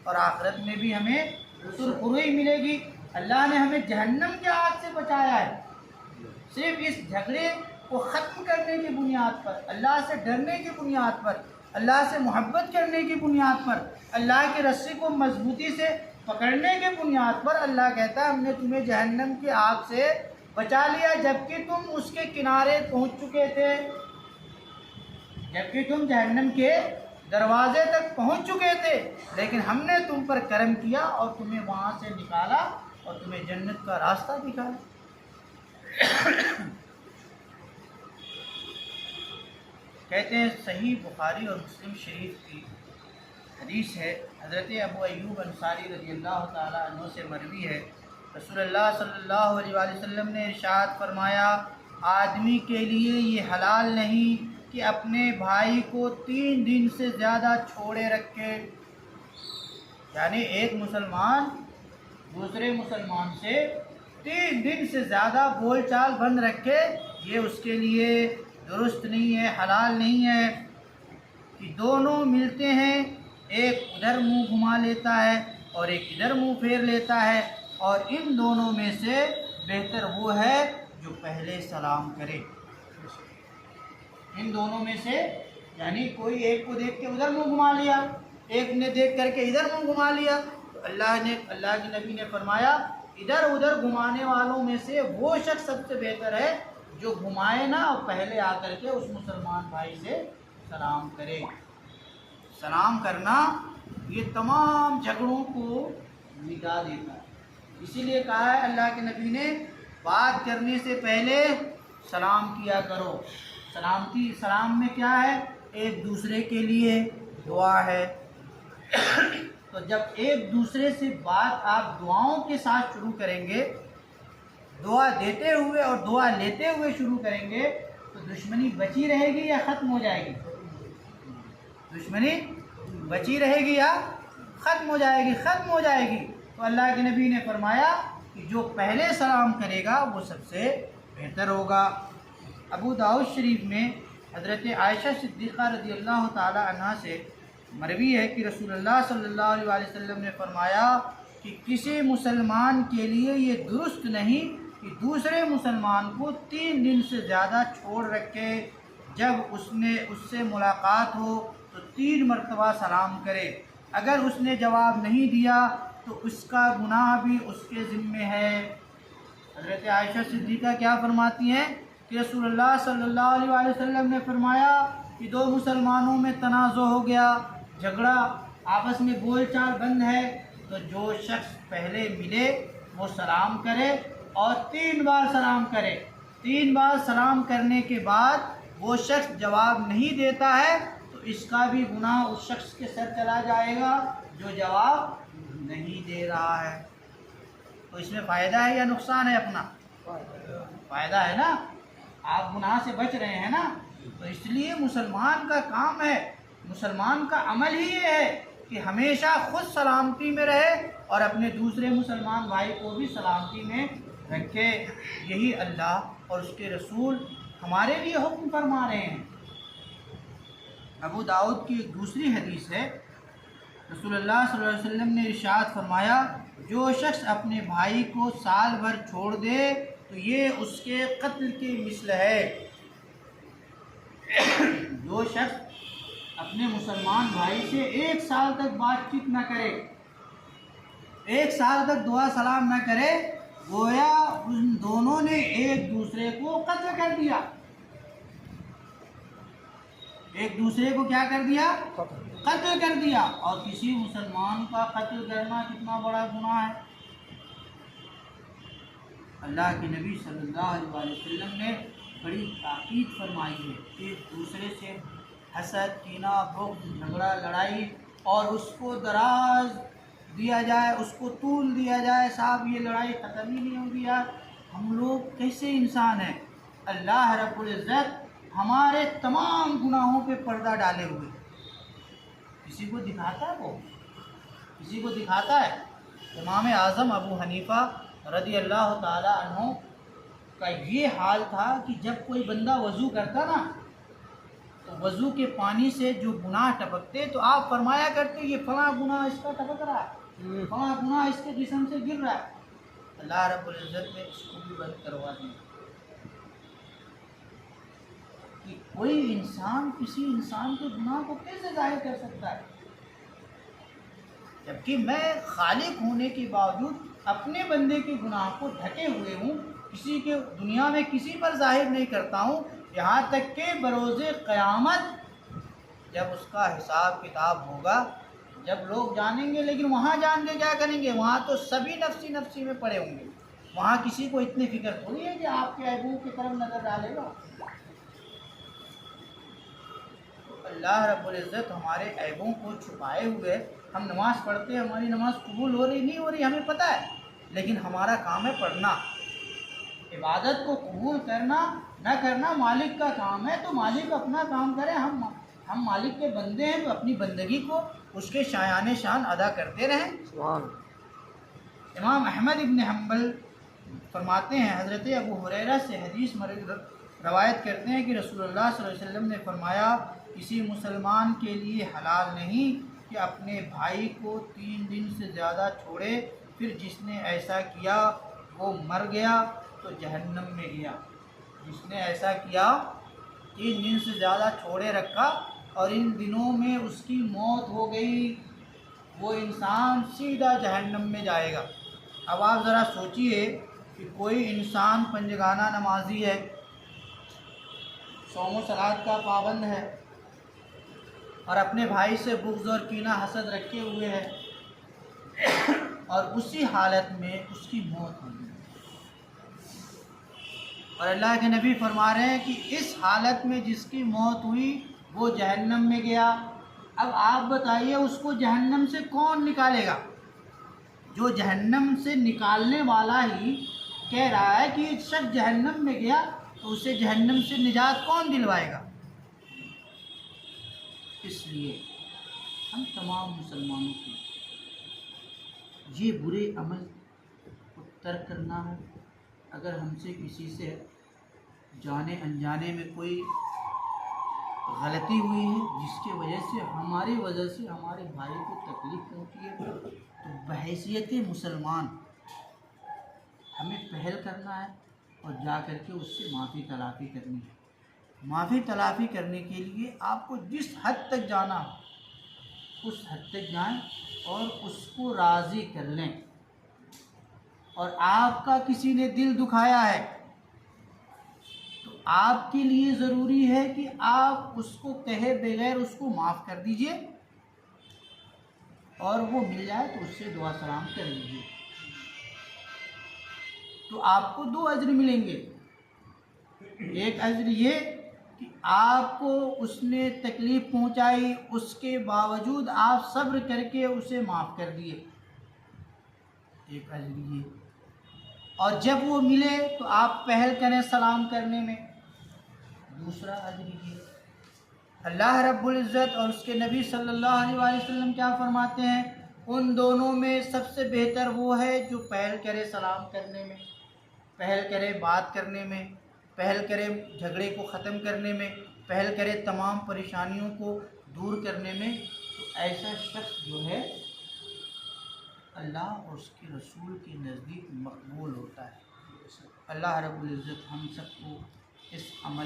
اور آخرت میں بھی ہمیں سرخروئی ملے گی۔ اللہ نے ہمیں جہنم کی آگ سے بچایا ہے صرف اس جھگڑے کو ختم کرنے کی بنیاد پر، اللہ سے ڈرنے کی بنیاد پر، اللہ سے محبت کرنے کی بنیاد پر، اللہ کی رسی کو مضبوطی سے پکڑنے کی بنیاد پر اللہ کہتا ہے ہم نے تمہیں جہنم کی آگ سے بچا لیا، جبکہ تم اس کے کنارے پہنچ چکے تھے، جبکہ تم جہنم کے دروازے تک پہنچ چکے تھے، لیکن ہم نے تم پر کرم کیا اور تمہیں وہاں سے نکالا اور تمہیں جنت کا راستہ دکھایا۔ کہتے ہیں صحیح بخاری اور مسلم شریف کی حدیث ہے، حضرت ابو ایوب انصاری رضی اللہ تعالیٰ عنہ سے مروی ہے، رسول اللہ صلی اللہ علیہ وآلہ وسلم نے ارشاد فرمایا آدمی کے لیے یہ حلال نہیں کہ اپنے بھائی کو 3 دن سے زیادہ چھوڑے رکھے، یعنی ایک مسلمان دوسرے مسلمان سے 3 دن سے زیادہ بول چال بند رکھے، یہ اس کے لیے درست نہیں ہے، حلال نہیں ہے کہ دونوں ملتے ہیں، ایک ادھر منہ گھما لیتا ہے اور ایک ادھر منہ پھیر لیتا ہے، اور ان دونوں میں سے بہتر وہ ہے جو پہلے سلام کرے۔ ان دونوں میں سے یعنی کوئی ایک کو دیکھ کے ادھر منہ گھما لیا، ایک نے دیکھ کر کے ادھر منہ گھما لیا، تو اللہ کے نبی نے فرمایا ادھر ادھر گھمانے والوں میں سے وہ شخص سب سے بہتر ہے جو گھمائے نہ اور پہلے آ کر کے اس مسلمان بھائی سے سلام کرے۔ سلام کرنا یہ تمام جھگڑوں کو مٹا دیتا ہے، اسی لیے کہا ہے اللہ کے نبی نے بات کرنے سے پہلے سلام کیا کرو۔ سلام میں کیا ہے؟ ایک دوسرے کے لیے دعا ہے۔ تو جب ایک دوسرے سے بات آپ دعاؤں کے ساتھ شروع کریں گے، دعا دیتے ہوئے اور دعا لیتے ہوئے شروع کریں گے، تو دشمنی بچی رہے گی یا ختم ہو جائے گی؟ دشمنی بچی رہے گی یا ختم ہو جائے گی؟ ختم ہو جائے گی۔ تو اللہ کے نبی نے فرمایا کہ جو پہلے سلام کرے گا وہ سب سے بہتر ہوگا۔ ابو داؤد شریف میں حضرت عائشہ صدیقہ رضی اللہ تعالی عنہ سے مروی ہے کہ رسول اللہ صلی اللہ علیہ وآلہ وسلم نے فرمایا کہ کسی مسلمان کے لیے یہ درست نہیں کہ دوسرے مسلمان کو 3 دن سے زیادہ چھوڑ رکھے، جب اس سے ملاقات ہو تو 3 مرتبہ سلام کرے، اگر اس نے جواب نہیں دیا تو اس کا گناہ بھی اس کے ذمے ہے۔ حضرت عائشہ صدیقہ کیا فرماتی ہیں کہ رسول اللہ صلی اللہ علیہ وآلہ وسلم نے فرمایا کہ 2 مسلمانوں میں تنازع ہو گیا، جھگڑا، آپس میں بول چال بند ہے، تو جو شخص پہلے ملے وہ سلام کرے اور 3 بار سلام کرے۔ 3 بار سلام کرنے کے بعد وہ شخص جواب نہیں دیتا ہے تو اس کا بھی گناہ اس شخص کے سر چلا جائے گا جو جواب نہیں دے رہا ہے۔ تو اس میں فائدہ ہے یا نقصان ہے؟ اپنا فائدہ ہے نا، آپ گناہ سے بچ رہے ہیں نا، تو اس لیے مسلمان کا کام ہے، مسلمان کا عمل ہی یہ ہے کہ ہمیشہ خود سلامتی میں رہے اور اپنے دوسرے مسلمان بھائی کو بھی سلامتی میں رکھے۔ یہی اللہ اور اس کے رسول ہمارے لیے حکم فرما رہے ہیں۔ ابو داؤد کی ایک دوسری حدیث ہے، رسول اللہ صلی اللہ علیہ وسلم نے ارشاد فرمایا جو شخص اپنے بھائی کو سال بھر چھوڑ دے تو یہ اس کے قتل کی مثل ہے۔ جو شخص اپنے مسلمان بھائی سے 1 سال تک بات چیت نہ کرے، 1 سال تک دعا سلام نہ کرے، گویا ان دونوں نے ایک دوسرے کو قتل کر دیا۔ ایک دوسرے کو کیا کر دیا؟ قتل کر دیا۔ اور کسی مسلمان کا قتل کرنا کتنا بڑا گناہ ہے۔ اللہ کے نبی صلی اللہ علیہ وسلم نے بڑی تاکید فرمائی ہے، ایک دوسرے سے حسد، کینہ، بغض، جھگڑا، لڑائی اور اس کو دراز دیا جائے، اس کو طول دیا جائے، صاحب یہ لڑائی ختم ہی نہیں ہوگی یار۔ ہم لوگ کیسے انسان ہیں؟ اللہ رب العزت ہمارے تمام گناہوں پہ پردہ ڈالے ہوئے، کسی کو دکھاتا ہے؟ وہ کسی کو دکھاتا ہے؟ امام اعظم ابو حنیفہ رضی اللہ تعالی عنہ کا یہ حال تھا کہ جب کوئی بندہ وضو کرتا نا تو وضو کے پانی سے جو گناہ ٹپکتے تو آپ فرمایا کرتے یہ فلاں گناہ اس کا ٹپک رہا ہے، فلاں گناہ اس کے جسم سے گر رہا ہے. اللہ رب العزت نے اس کو بھی بند کروا دیا کہ کوئی انسان کسی انسان کے گناہ کو کیسے ظاہر کر سکتا ہے، جبکہ میں خالق ہونے کے باوجود اپنے بندے کے گناہ کو ڈھکے ہوئے ہوں، کسی کے دنیا میں کسی پر ظاہر نہیں کرتا ہوں، یہاں تک کہ بروز قیامت جب اس کا حساب کتاب ہوگا، جب لوگ جانیں گے، لیکن وہاں جان کے کیا کریں گے، وہاں تو سبھی نفسی نفسی میں پڑے ہوں گے، وہاں کسی کو اتنی فکر تھوڑی ہے کہ آپ کے عیبوں کی طرف نظر ڈالے گا. اللہ رب العزت ہمارے عیبوں کو چھپائے ہوئے، ہم نماز پڑھتے ہیں، ہماری نماز قبول ہو رہی نہیں ہو رہی ہمیں پتہ ہے، لیکن ہمارا کام ہے پڑھنا. عبادت کو قبول کرنا نہ کرنا مالک کا کام ہے، تو مالک اپنا کام کرے، ہم مالک کے بندے ہیں، تو اپنی بندگی کو اس کے شایان شان ادا کرتے رہیں. امام احمد ابن حنبل فرماتے ہیں، حضرت ابو ہریرہ سے حدیث روایت کرتے ہیں کہ رسول اللہ صلی اللہ علیہ وسلم نے فرمایا کسی مسلمان کے لیے حلال نہیں کہ اپنے بھائی کو 3 دن سے زیادہ چھوڑے، پھر جس نے ایسا کیا وہ مر گیا تو جہنم میں گیا. جس نے ایسا کیا 3 دن سے زیادہ چھوڑے رکھا اور ان دنوں میں اس کی موت ہو گئی، وہ انسان سیدھا جہنم میں جائے گا. اب آپ ذرا سوچئے کہ کوئی انسان پنجگانہ نمازی ہے، صوم و صلات کا پابند ہے، اور اپنے بھائی سے بغض اور کینہ حسد رکھے ہوئے ہے، اور اسی حالت میں اس کی موت ہوئی، اور اللہ کے نبی فرما رہے ہیں کہ اس حالت میں جس کی موت ہوئی وہ جہنم میں گیا. اب آپ بتائیے اس کو جہنم سے کون نکالے گا؟ جو جہنم سے نکالنے والا ہی کہہ رہا ہے کہ ایک شخص جہنم میں گیا تو اسے جہنم سے نجات کون دلوائے گا؟ اس لیے ہم تمام مسلمانوں کو یہ برے عمل کو ترک کرنا ہے. اگر ہم سے کسی سے جانے انجانے میں کوئی غلطی ہوئی ہے جس کی وجہ سے ہماری وجہ سے ہمارے بھائی کو تکلیف پہنچی ہے، تو بحیثیت مسلمان ہمیں پہل کرنا ہے اور جا کر کے اس سے معافی تلافی کرنی ہے. معافی تلافی کرنے کے لیے آپ کو جس حد تک جانا ہو اس حد تک جائیں اور اس کو راضی کر لیں. اور آپ کا کسی نے دل دکھایا ہے تو آپ کے لیے ضروری ہے کہ آپ اس کو کہے بغیر اس کو معاف کر دیجئے، اور وہ مل جائے تو اس سے دعا سلام کر لیجئے. تو آپ کو 2 اجر ملیں گے. ایک اجر یہ کہ آپ کو اس نے تکلیف پہنچائی، اس کے باوجود آپ صبر کر کے اسے معاف کر دیے، ایک اجر یہ. اور جب وہ ملے تو آپ پہل کریں سلام کرنے میں، دوسرا اجر یہ. اللہ رب العزت اور اس کے نبی صلی اللہ علیہ وآلہ وسلم کیا فرماتے ہیں؟ ان دونوں میں سب سے بہتر وہ ہے جو پہل کرے سلام کرنے میں، پہل کرے بات کرنے میں، پہل کرے جھگڑے کو ختم کرنے میں، پہل کرے تمام پریشانیوں کو دور کرنے میں. تو ایسا شخص جو ہے اللہ اور اس کے رسول کے نزدیک مقبول ہوتا ہے. اللہ رب العزت ہم سب کو اس عمل